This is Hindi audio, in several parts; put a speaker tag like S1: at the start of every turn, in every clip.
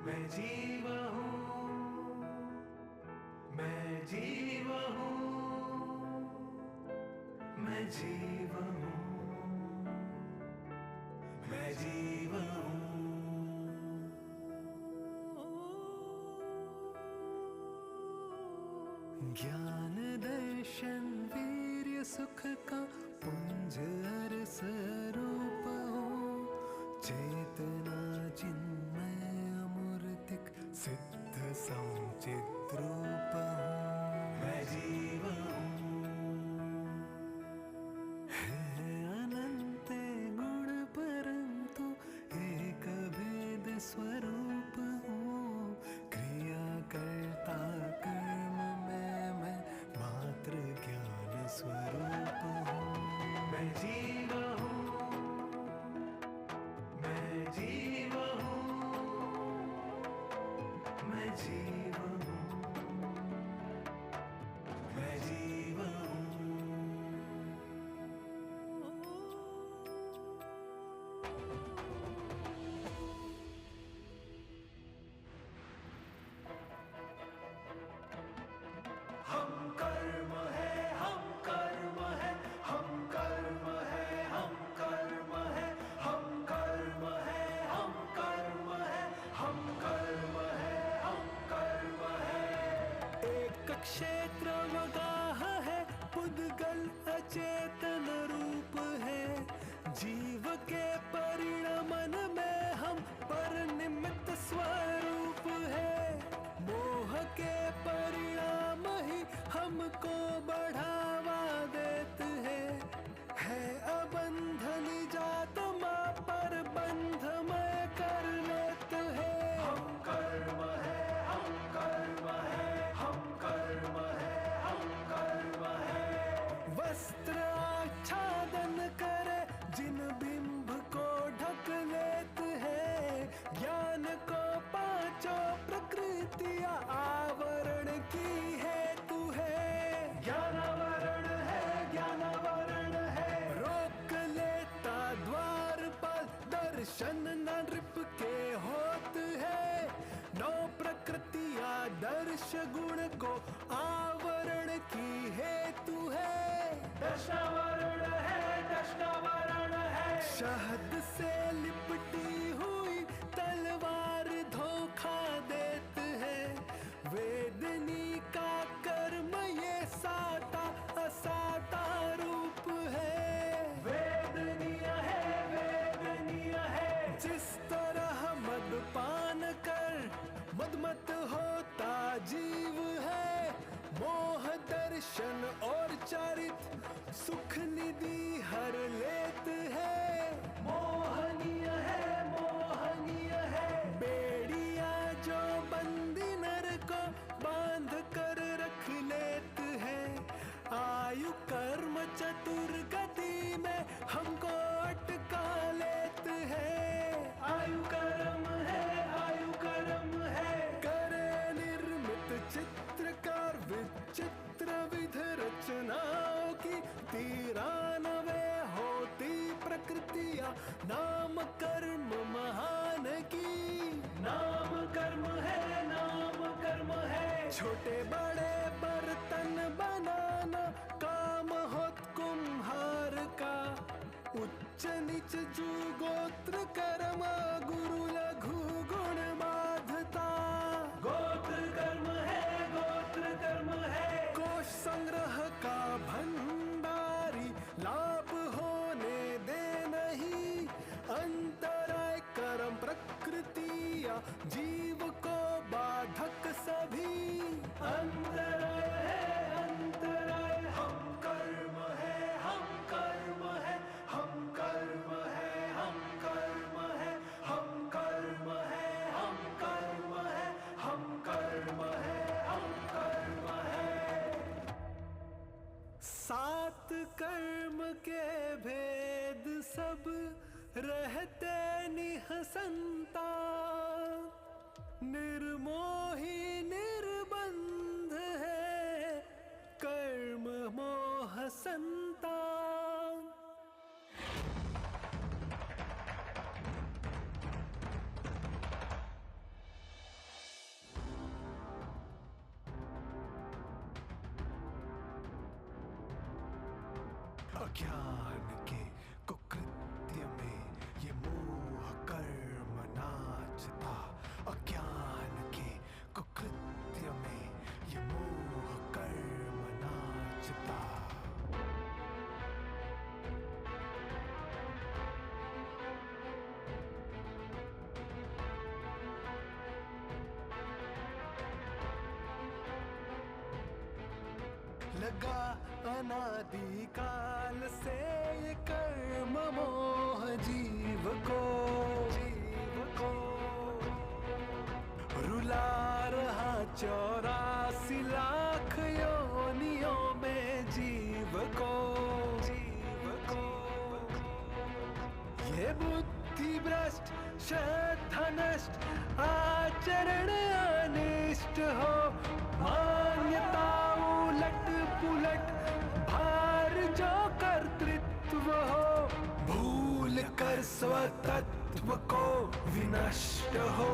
S1: मैं जीवा हूँ, मैं जीवा हूँ, मैं जीवा हूँ, मैं जीवा हूँ। ज्ञान दर्शन वीर्य सुख का पुंज हर स्वरूप हो, चेतना चिन्मय अमूर्तिक सिद्ध संचित रूप हूँ। मैं जीवा हूँ, है अनंत गुण परंतु एक भेद स्वरूप हूँ। क्रिया करता कर्म मैं मात्र ज्ञान स्वरूप हूँ। मैं जीवा हूँ, मैं जीवा हूँ, मैं जीवा हूँ, मैं जीवा हूँ। हम कर्म है, हम कर्म है, हम कर्म है, हम कर्म है, हम कर्म है, हम कर्म है, हम कर्म है, हम कर्म है। एक क्षेत्र वगाह है, पुद्गल अचेतन रूप है। जीव के परिणमन में हम पर निमित्त स्वरूप है। मोह के परिणाम ही हमको बढ़ावा देते है अबंधन जात माँ पर बंधमय कर लेते हैं। हम कर्म है, हम कर्म है, हम कर्म है, हम कर्म है। वस्त्र आच्छादन करे जिन बिंब को ढक लेते हैं। ज्ञान को पांचों प्रकृतियां आवरण की हेतु है। ज्ञानावरण है, ज्ञानावरण है। रोक लेता द्वारपाल दर्शन न नृप के होत है। नौ प्रकृतियां दर्श गुण को आवरण की हेतु है। दशावरण है, दशावरण है। शहद से लिपटी हुई तलवार धोखा देते हैं। वेदनी का कर्म ये साता असाता रूप है। वेदनीय है, वेदनीय है। जिस तरह मदपान कर मदमत होता जीव है। मोह दर्शन और चरित सुख निधि हर लेत है। मोहनीय है, मोहनीय है। बेड़िया जो बंदी नर को बांध कर रख लेत है। आयु कर्म चतुर गति में हमको अटका लेत है। आयु कर्म है, आयु कर्म है। करे निर्मित चित्रकार विचित्र विध रचनाओं की। 93 होती प्रकृतियां नाम कर्म महान की। नाम कर्म है, नाम कर्म है। छोटे बड़े बर्तन बनाना काम होत कुम्हार का। उच्च नीच जू गोत्र कर्म गुरु लघु गुण बाधता। गोत्र कर्म है, गोत्र कर्म है। कोश संग्रह का भंडारी लाभ होने दे नहीं। अंतराय कर्म प्रकृतियां जीव को बाधक सभी। अंतराय है, अंतराय। हम कर्म है, हम कर्म है, हम कर्म है, हम कर्म है, हम कर्म है, हम कर्म है, हम कर्म है, हम कर्म है। 7 कर्म के भेद सब रहते निहसंता। निर्मोही निर्बंध है कर्म मोह संता। अज्ञान के कुकृत्य में ये मोह कर्म नाचता, अज्ञान के कुकृत्य में ये मोह कर्म नाचता। लगा अनादि काल से ये कर्म मोह जीव को रुला रहा 84 लाख योनियों में जीव को ये बुद्धि भ्रष्ट श्रद्धा नष्ट आचरण अनिष्ट हो, मान्यता उलट पुलट भार जो कर्तृत्व हो, भूल कर स्वतत्व को विनष्ट हो,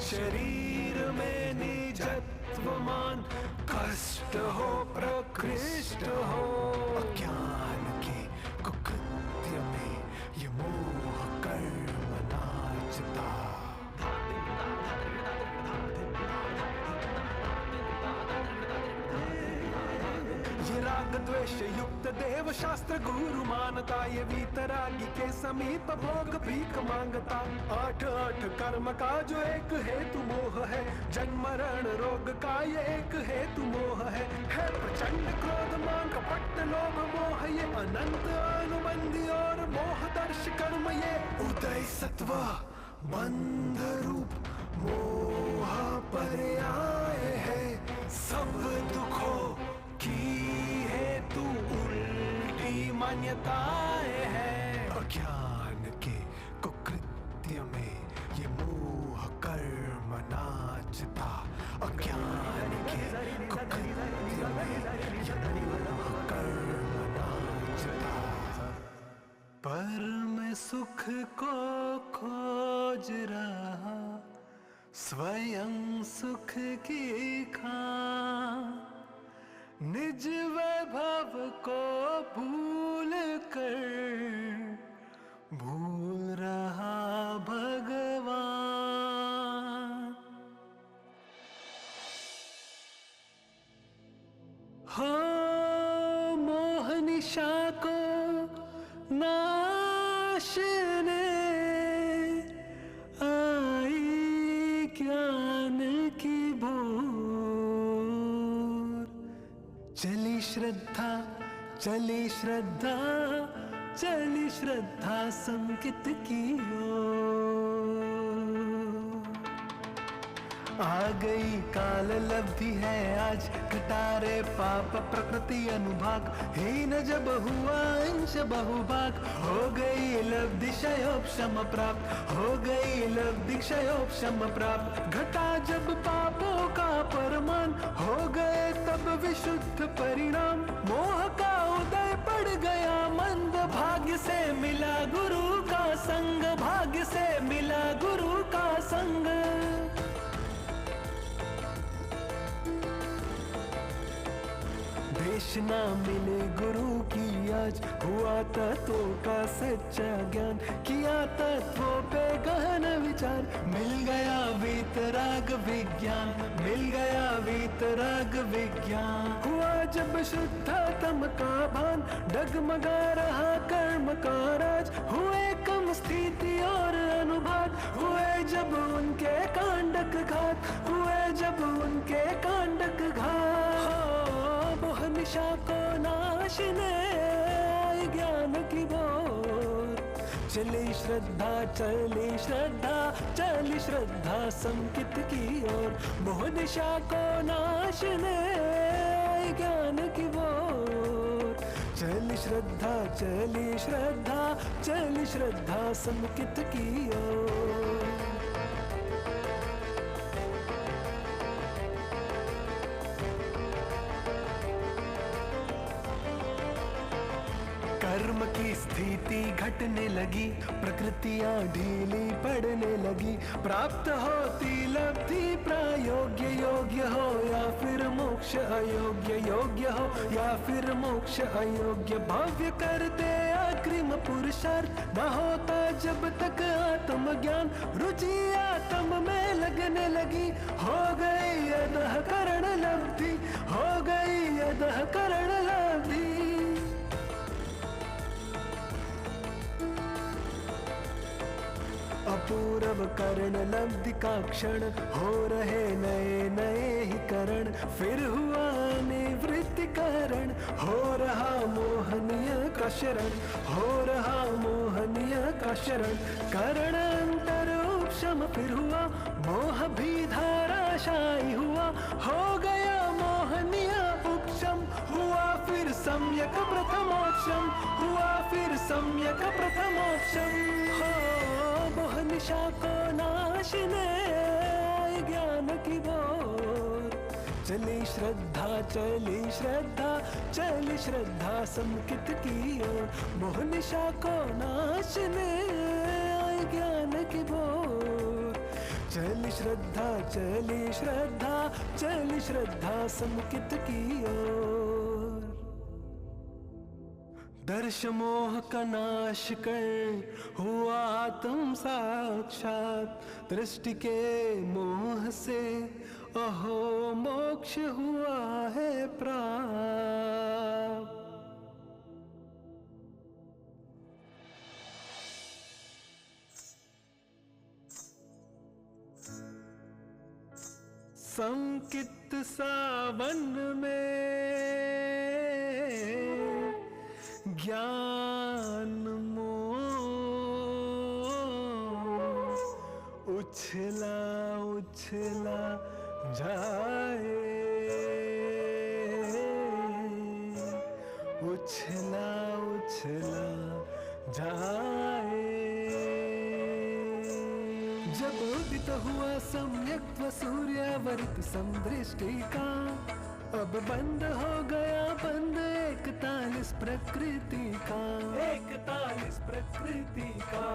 S1: शरीर में निजत्व मान कष्ट हो प्रकृष्ट हो। अज्ञान के कुकृत्य में ये मोह कर्म नाचता। ये राग द्वेष युक्त देव शास्त्र गुरु मानता, ये वीतरागी के समीप भोग भीख मांगता। 8 कर्म का जो एक हेतु मोह है, जन्म मरण रोग का ये एक हेतु मोह है प्रचंड क्रोध मान कपट लोभ मोह, ये अनंत अनुबंधी और मोह दर्श कर्म, ये उदय सत्व बंध रूप मोह पर्याय है। सब दुखों की हेतु उल्टी मान्यताएं है। अज्ञान के कुकृत्य में ये मोह कर्म नाचता, अज्ञान के कुकृत्य में ये मोह कर्म नाचता। पर मैं सुख को खोज रहा, स्वयं सुख की खान, निज वैभव को भूल कर भूल रहा भगवान। हो मोह निशा को नाशने आई ज्ञान की भोर, चली श्रद्धा चली श्रद्धा चली श्रद्धा संकित की ओर। आ गई काल लब्धि है आज, कटारे पाप प्रकृति अनुभाग, हीन जब हुआ अंश बहुभाग, हो गई लब्धि क्षयोपशम प्राप्त, हो गई लब्धि क्षयोपशम प्राप्त। घटा जब पापों का परमान, हो गए तब विशुद्ध परिणाम, मोह का उदय पड़ गया मंद, भाग्य से मिला गुरु का संग, भाग्य से मिला गुरु का संग। देश ना मिले गुरु की आज, हुआ तत्वों का सच्चा ज्ञान, किया तत्वों पे गहन विचार, मिल गया वीतराग विज्ञान, मिल गया वीतराग विज्ञान। हुआ जब शुद्धतम का भान, डगमगा रहा कर्म का राज, हुए कम स्थिति और अनुभाग, हुए जब उनके कांडक घात, हुए जब उनके कांडक घात। मोह निशा को नाशने आई ज्ञान की भोर, चली श्रद्धा चली श्रद्धा चली श्रद्धा संकित की ओर। मोह निशा को नाशने आई ज्ञान की भोर, चली श्रद्धा चली श्रद्धा चली श्रद्धा संकित की ओर। कर्म की स्थिति घटने लगी, प्रकृतियां ढीली पड़ने लगी, प्राप्त होती लब्धि प्रायोग्य योग्य हो या फिर मोक्ष अयोग्य योग्य हो या फिर मोक्ष अयोग्य। भव्य कर दे अग्रिम पुरुषार्थ न होता जब तक आत्मज्ञान। रुचि आत्म में लगने लगी हो गई अधःकरण लब्धि, हो गई अधःकरण लब्धि। अपूर्व करण लब्धि का क्षण हो रहे नए नए ही करण। फिर हुआ निवृत्ति करण, हो रहा मोहनीय का शरण, हो रहा मोहनीय का शरण। करण अंतर उपशम फिर हुआ, मोह भी धाराशायी हुआ। हो गया मोहनीय उपशम, हुआ फिर सम्यक प्रथमोक्षम, हुआ फिर सम्यक प्रथमोक्षम। हो मोह निशा को नाशने आई ज्ञान की बोर। चली श्रद्धा चली श्रद्धा चली श्रद्धा समकित की ओर। मोह निशा को नाशने आई ज्ञान की बोर। चली श्रद्धा चली श्रद्धा चली श्रद्धा समकित की ओर। दर्श मोह का नाश कर हुआ आत्म साक्षात। दृष्टि के मोह से अहो मोक्ष हुआ है प्राप्त। संकित सावन में ज्ञान मोह उछला उछला जाए, उछला उछला जाए। जब उदित हुआ सम्यक सूर्यावरित समदृष्टि का, अब बंद हो गया बंद 41 प्रकृति का, 41 प्रकृति का।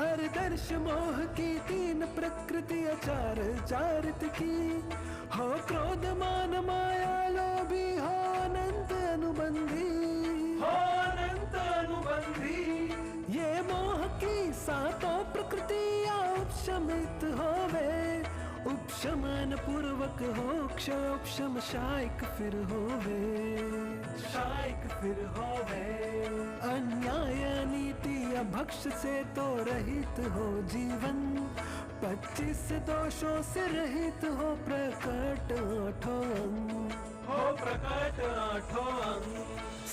S1: अर्दर्श मोह की 3 प्रकृति अचार चारित की। हो क्रोध मान माया लोभी हो अनंत अनुबंधी, हो अनंत अनुबंधी। ये मोह की 7 प्रकृतियां उपशमित होवे। उपशमन पूर्वक हो क्षोपशम शायक फिर होवे, शायक फिर होवे। अन्याय नीति अभक्ष से तो रहित हो जीवन। 25 दोषों से रहित हो प्रकट 8 अंग, हो प्रकट 8 अंग।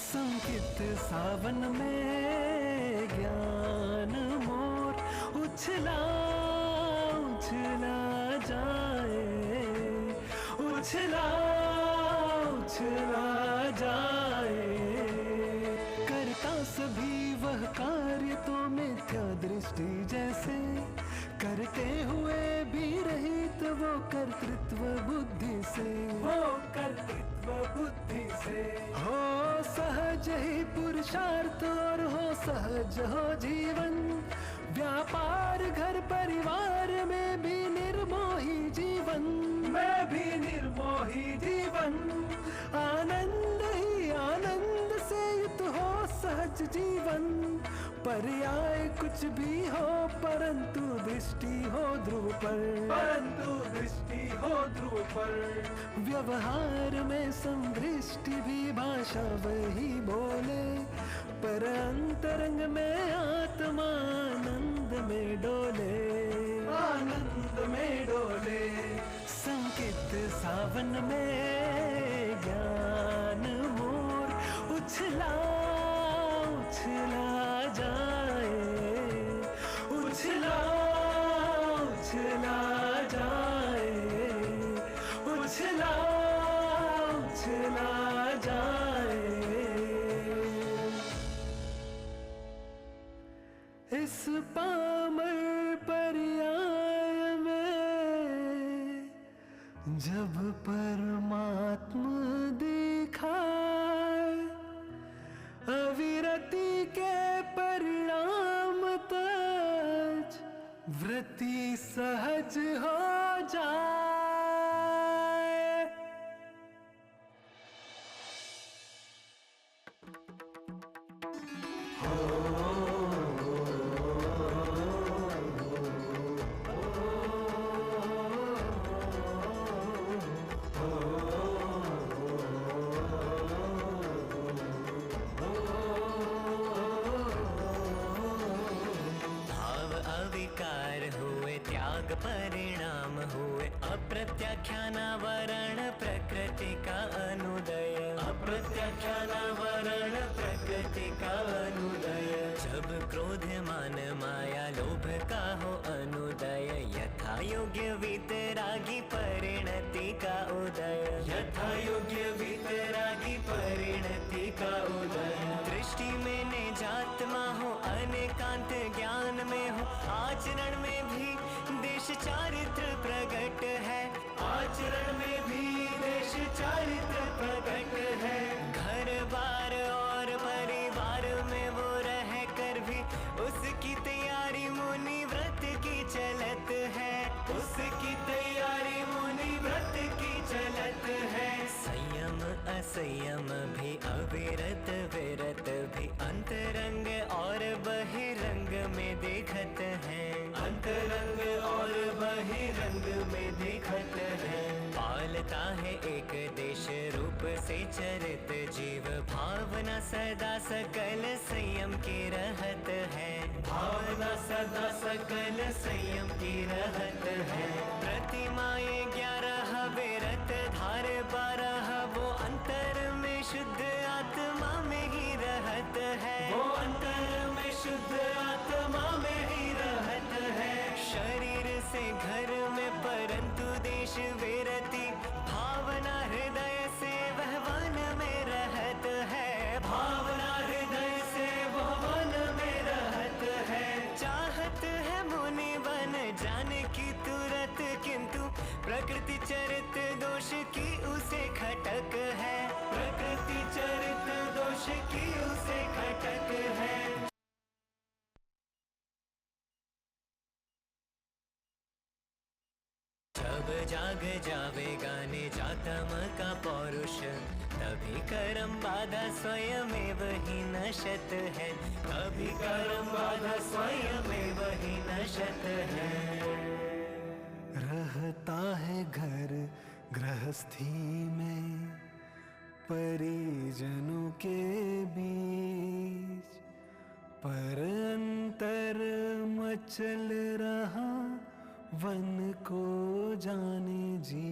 S1: संकित सावन में ज्ञान मोर उछला उछला जाए, उछला उछला जाए। करता सभी वह कार्य तो मिथ्या दृष्टि जैसे, करते हुए भी रहित वो कर्तृत्व बुद्धि से, वो कर्तृत्व बुद्धि से। हो सहज ही पुरुषार्थ और हो सहज हो जीवन। व्यापार घर परिवार में भी निर्मोही जीवन, में भी निर्मोही जीवन। आनंद ही आनंद से युक्त हो सहज जीवन। पर्याय कुछ भी हो परंतु दृष्टि हो ध्रुव पर, परंतु दृष्टि हो ध्रुव पर। व्यवहार में समदृष्टि भी भाषा वही बोले, पर अंतरंग में आत्मा आनंद में डोले, आनंद में डोले। संकित सावन में ज्ञान मोर उछला उछला जाए, उछला उछला जाए, उछला उछला जाए। इस पामर पर्याय में जब परमात्मा दिखाए, अविरति के परिणाम तज रति सहज हो जाए।
S2: परिणाम हुए अप्रत्याख्यानावरण प्रकृति का अनुदय। अप्रत्याख्यानावरण प्रकृति का अनुदय। जब क्रोध मान माया लोभ का हो अनुदय, यथा योग्य वितरागी परिणति का उदय। यथा योग्य वितरागी परिणति का उदय। दृष्टि में निजात्मा हो, अनेकांत ज्ञान में हो, आचरण में भी देश चारित्र प्रकट है। आचरण में भी देश चारित्र प्रकट है। घर बार और परिवार में वो रह कर भी उसकी तैयारी मुनि व्रत की चलत है। उसकी तैयारी मुनि व्रत की चलत है। संयम असंयम भी अविरत विरत भी अंतरंग और बहिरंग में देखत है। अंतरंग और बहिरंग में देखत है। पालता है एक देश रूप से चरित जीव, भावना सदा सकल संयम की रहत है। भावना सदा सकल संयम की रहत है। प्रतिमाएं 11 विरत धार 12, वो अंतर में शुद्ध आत्मा में ही रहत है। वो अंतर में शुद्ध आत्मा में ही रहत है। शरीर से घर में परंतु देश विरति, भावना हृदय से वह वन में रहत है। भावना हृदय से वह वन में रहत है। चाहत है मुनि बन जाने की तुरत, किंतु प्रकृति चरित दोष की उसे खटक है। प्रकृति चरित दोष की उसे खटक है। जब जाग जावेगा निजातम का पौरुष, तभी कर्म बाधा स्वयमेव ही नशत है। तभी कर्म बाधा स्वयमेव ही नशत है।
S1: रहता है घर गृहस्थी में परिजनों के बीच, पर अंतर मचल रहा वन को जाने जी।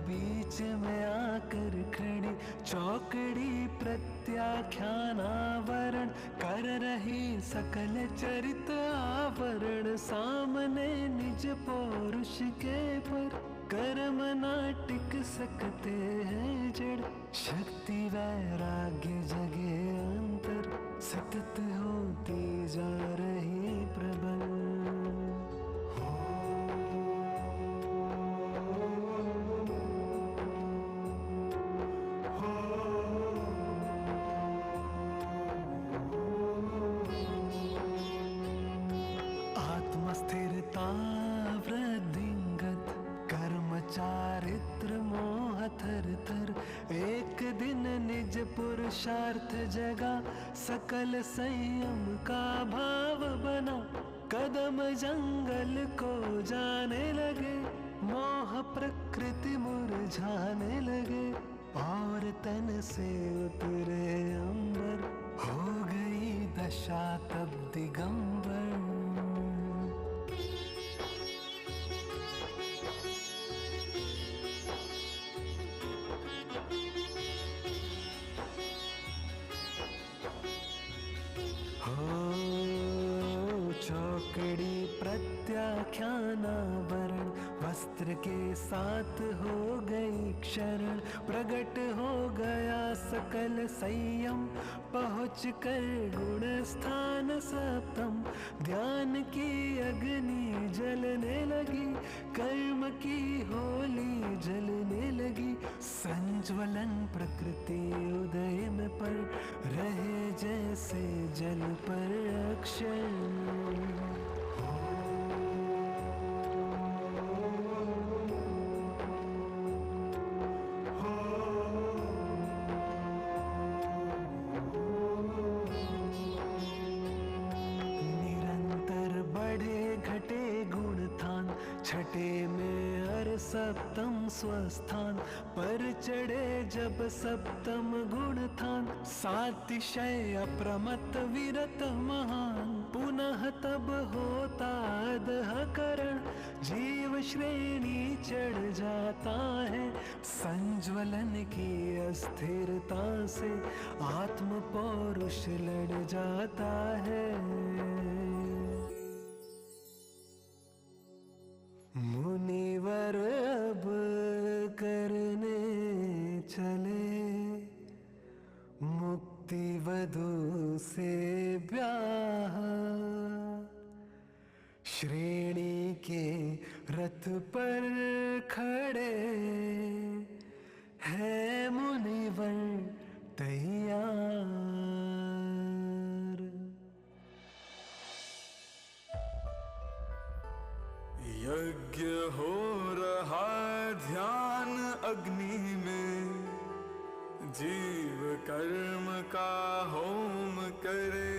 S1: बीच में आकर खड़ी चौकड़ी प्रत्याख्यानावरण कर रही सकल चरित आवरण। सामने निज पौरुष के पर कर्म ना टिक सकते हैं जड़। शक्ति वैराग्य जगे अंतर सतत होती जा रही प्रबल। स्थिरता वृद्धिंगत कर्म चारित्र मोह थर थर। एक दिन निज पुरुषार्थ जगा सकल संयम का भाव बना। कदम जंगल को जाने लगे मोह प्रकृति मुरझाने लगे। और तन से उतरे अंबर हो गई दशा तब दिगंबर। पकड़ी प्रत्याख्यानावरण, वस्त्र के साथ हो गई क्षरण, प्रकट हो गया सकल संयम, पहुँच कर गुण स्थान सप्तम, ध्यान की अग्नि जलने लगी, कर्म की होली जलने लगी, संज्वलन प्रकृति उदय में पर रहे जैसे जल पर अक्षर। छठे में अर सप्तम स्वस्थान, पर चढ़े जब सप्तम गुण थान, सातिशय अप्रमत्त विरत महान, पुनः तब होता अधःकरण, जीव श्रेणी चढ़ जाता है, संज्वलन की अस्थिरता से आत्म पौरुष लड़ जाता है। मुनिवर अब करने चले मुक्ति वधु से ब्याह, श्रेणी के रथ पर खड़े हैं मुनिवर तैयार।
S3: यज्ञ हो रहा ध्यान अग्नि में, जीव कर्म का होम करे,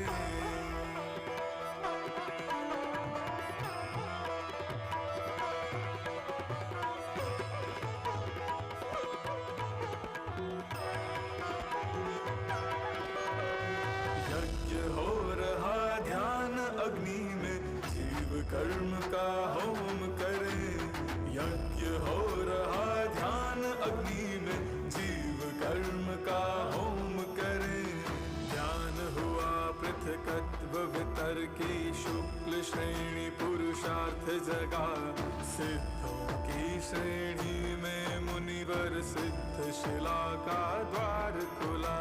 S3: यज्ञ हो रहा ध्यान अग्नि में, जीव कर्म का होम करे, यज्ञ हो रहा ध्यान अग्नि में, जीव कर्म का होम करे, ध्यान हुआ पृथकत्व वितर्की, शुक्ल श्रेणी पुरुषार्थ जगा, सिद्धों की श्रेणी में मुनिवर सिद्ध शिला का द्वार खुला,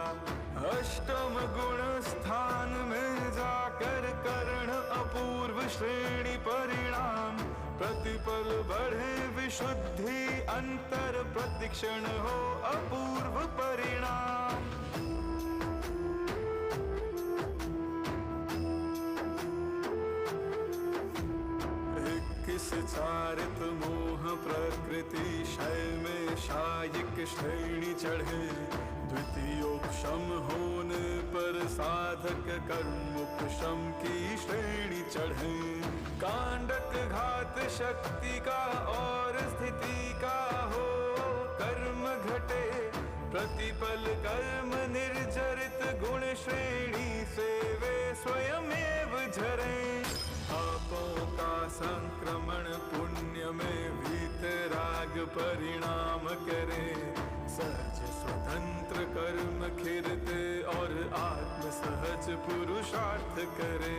S3: अष्टम गुण स्थान में जाकर कर्ण अपूर्व श्रेणी परिणाम, प्रतिपल बढ़े विशुद्धि अंतर, प्रतिक्षण हो अपूर्व परिणाम। इक्कीस चारित मोह प्रकृति शय में शायिक श्रेणी चढ़े, द्वितीयोक्षम होने पर साधक कर्मोपशम की श्रेणी चढ़े, कांडक घात शक्ति का और स्थिति का हो कर्म घटे, प्रतिपल कर्म निर्जरित गुण श्रेणी से वे स्वयमेव झरे, पापों का संक्रमण पुण्य में वीतराग परिणाम करे, सहज स्वतंत्र कर्म खिरते और आत्म सहज पुरुषार्थ करे,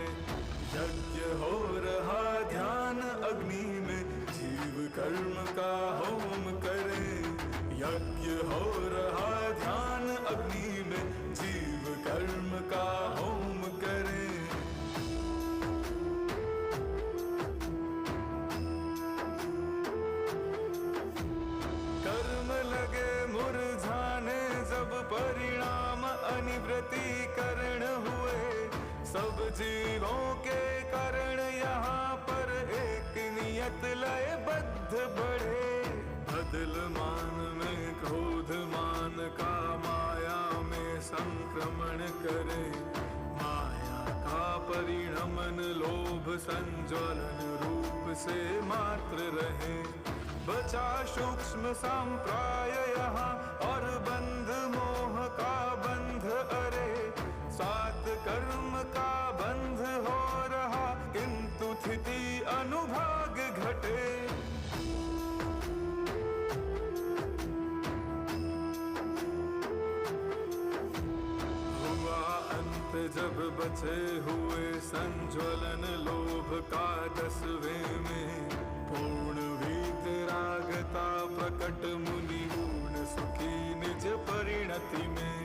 S3: यज्ञ हो रहा ध्यान अग्नि में, जीव कर्म का होम करे, यज्ञ हो रहा ध्यान अग्नि में, जीव कर्म का होम करे। कर्म लगे मुरझाने जब परिणाम अनिवृत्तीकरण हुए, सब जीवों के कारण यहाँ पर एक नियत लयबद्ध बढ़े, बदल मान में क्रोध मान का माया में संक्रमण करे, माया का परिणमन लोभ संज्वलन रूप से मात्र रहे, बचा सूक्ष्म संप्राय यहाँ और बंध मोह का बंध अरे, सात कर्म का बंध हो रहा किंतु स्थिति अनुभाग घटे, हुआ अंत जब बचे हुए संज्वलन लोभ का 10वें में, पूर्ण वीतरागता प्रकट मुनि पूर्ण सुखी निज परिणति में।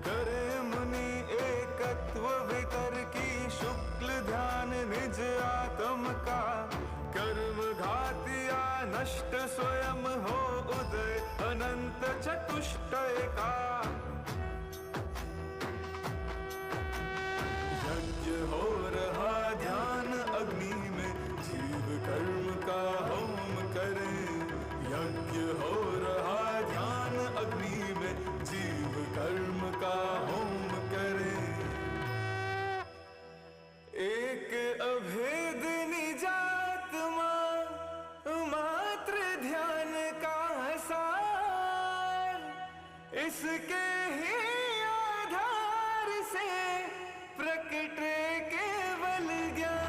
S3: करे मुनि एकत्व वितर की शुक्ल ध्यान निज आत्म का, कर्म घातिया नष्ट स्वयं हो उदय अनंत चतुष्टय का। यज्ञ हो रहा ध्यान अग्नि में, जीव कर्म का होम करे। यज्ञ हो रहा ध्यान अग्नि में, जीव कर्म का होम करे। एक अभेद निजात्मा मात्र ध्यान का सार, इसके ही आधार से प्रकटे केवल ज्ञान।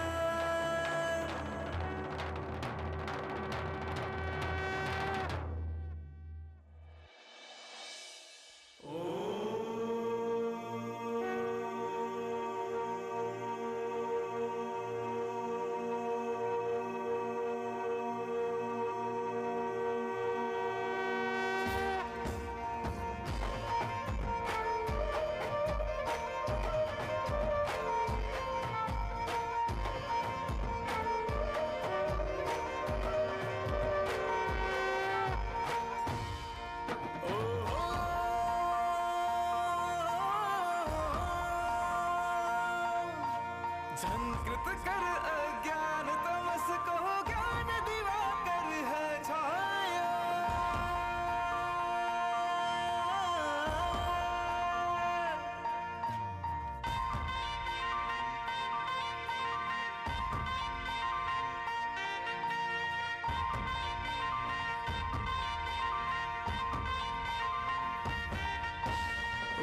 S3: झंकृत कर अज्ञान तमस को, ज्ञान दिवाकर है छाया।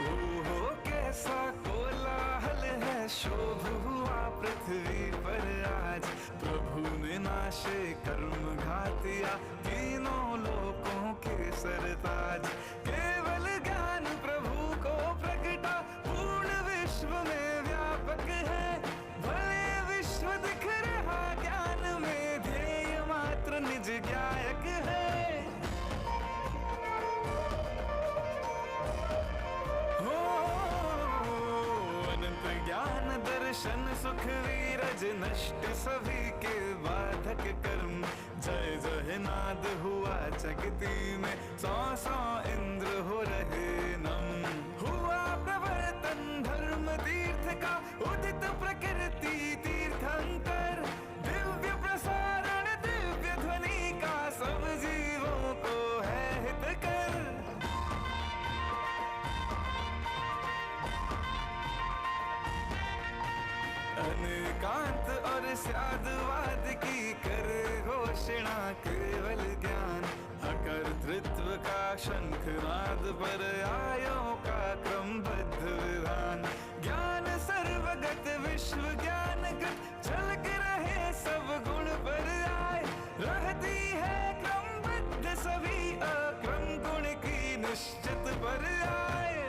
S3: ओहो कैसा कोलाहल है, शोभ हुआ पृथ्वी पर आज। प्रभु ने नाशे कर्म घातिया, तीनों लोकों के सरताज। केवल ज्ञान प्रभु को प्रगटा, पूर्ण विश्व में व्यापक है। भले विश्व दिख रहा ज्ञान में, ध्येय मात्र निज ज्ञायक है। ज्ञान दर्शन सुख वीरज नष्ट सभी के बाधक कर्म। जय जय नाद हुआ जगती में, 100 इंद्र हो रहे नम। हुआ प्रवर्तन धर्म तीर्थ का, उदित प्रकृति तीर्थंकर। दिव्य प्रसारण दिव्य ध्वनि का, सब जीवों को है हितकर। अनेकांत और साधुवाद की करे घोषणा केवल ज्ञान। अकर्तृत्व का शंखनाद पर आयों का क्रमबद्ध विधान। ज्ञान सर्वगत विश्व ज्ञानगत, झलक रहे सब गुण पर आए। रहती है क्रमबद्ध सभी अक्रम गुण की निश्चित पर आए।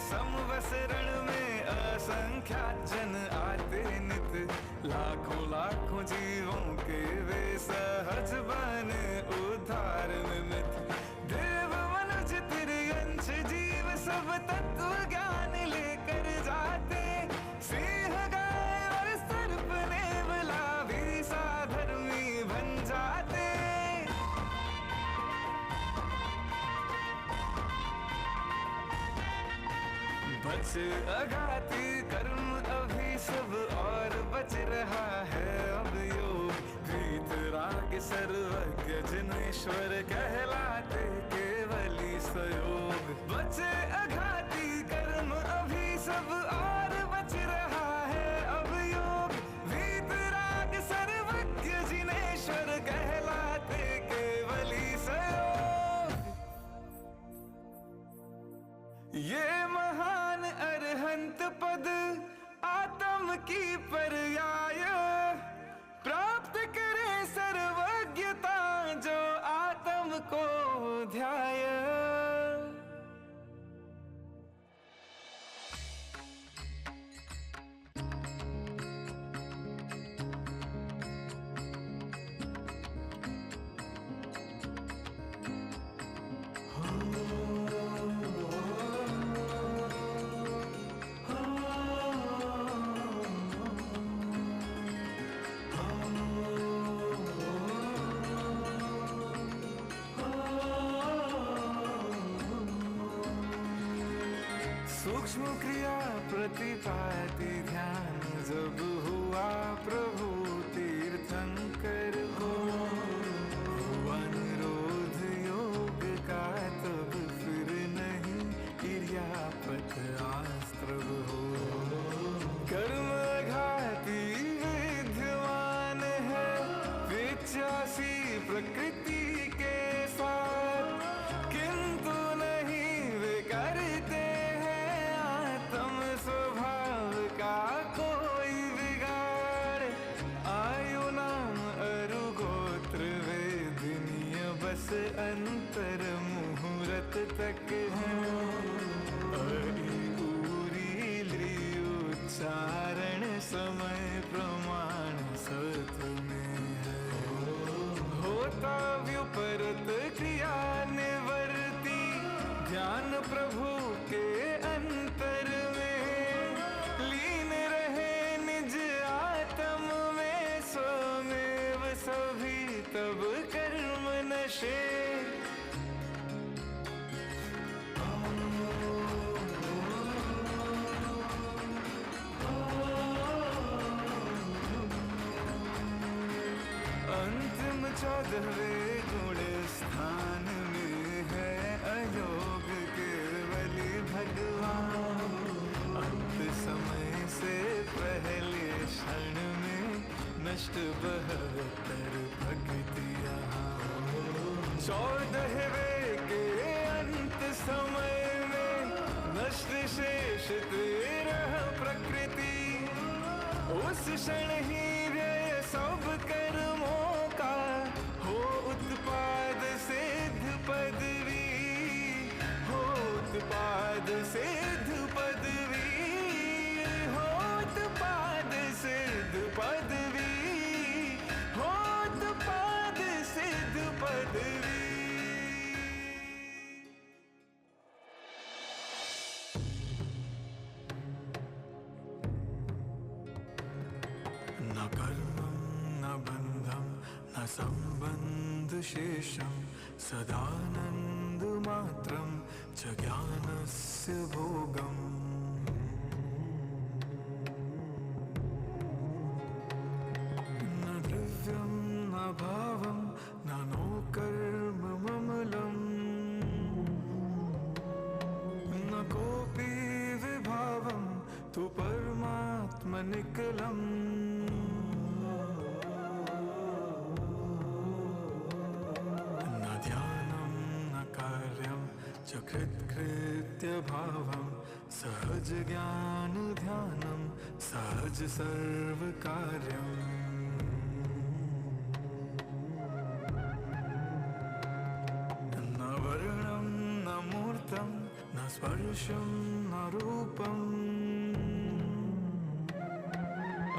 S3: समवसरण में असंख्यात जन आते नित। लाखों लाखों जीवों के वे सहज बने उद्धार निमित्त। देव मनुज तिर्यंश जीव सब तत्व ज्ञान लेकर जाते। सिंह गाय और सर्प नेवला भी साधर्मी बन जाते। बच अघाती कर्म अभी सब, और बच रहा है अब योग। वीतराग सर्वज्ञ जिनेश्वर कहलाते केवली सहयोग। बचे अघाती कर्म अभी सब, और बच रहा है अब योग। वीतराग सर्वज्ञ जिनेश्वर कहलाते केवली सहयोग। ये महान अरहंत पद आत्म की पर्याय, प्राप्त करे सर्वज्ञता जो आत्म सूक्ष्म क्रिया प्रतिपाति ध्यान जब हुआ प्रभु तीर्थंकर को, हुआ निरोध योग का तब फिर नहीं इर्यापत आस्त्र हो। कर्म घाती विद्यमान है पिचासी प्रकृति के साथ, किंतु नहीं वे करते हैं आत्म स्वभाव का कोई बिगाड़। आयु नाम अरु गोत्र वेदिनीय बस अंतर मुहूर्त तक है। उच्चारण समय प्रमाण सत में है। होता व्युपरत क्रिया निवर्ती ध्यान प्रभु के अंतर में, लीन रहे निज आत्म में स्वमेव सभी तब कर्म नशे। अंतिम 14वें गुण स्थान में है अयोग केवली भगवान। अंत समय से पहले क्षण में नष्ट बहत्तर भक्तियाँ। 14वें के अंत समय में नष्ट शेष 13 प्रकृति। उस क्षण ही व्यय सब कर्मों का हो उत्पाद सिद्ध पदवी, हो उत्पाद सिद्ध पदवी, हो उत्पाद सिद्ध पदवी, हो उत्पाद सिद्ध पदवी। न कर्मं न बन्धं न सम्बन्ध शेषं, सदानन्द मात्रं च ज्ञानस्य भोगम्। न द्रव्यं न भावं न नो कर्म ममलम्, न कोऽपि विभावं तु परमात्मनिकलम्। कृत्कृत्य भावं सहज ज्ञान ध्यानं सहज सर्व कार्यम्। न वर्णं न मूर्तं न स्पर्शं न रूपम्,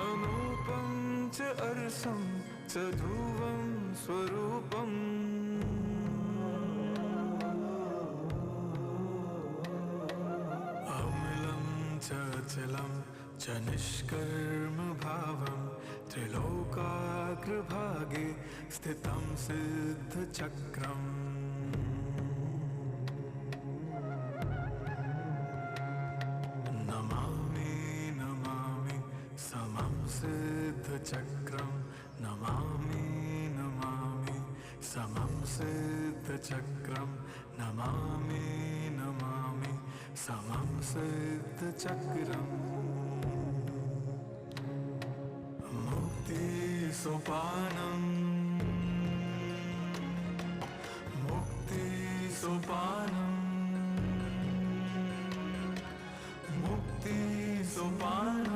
S3: अनूपं च अर्सं च ध्रुवं स्वरूपम्। चलं च निष्कर्म भावं त्रिलोकाग्रभागे स्थितं सिद्धचक्रम्। नमामि नमामि समं सिद्धचक्रं, नमामि नमामि समं सिद्धचक्रं, नमामि नमामि समं सिद्धचक्रम्। मुक्ति सोपानम्, मुक्ति सोपानम्, मुक्ति सोपानम्।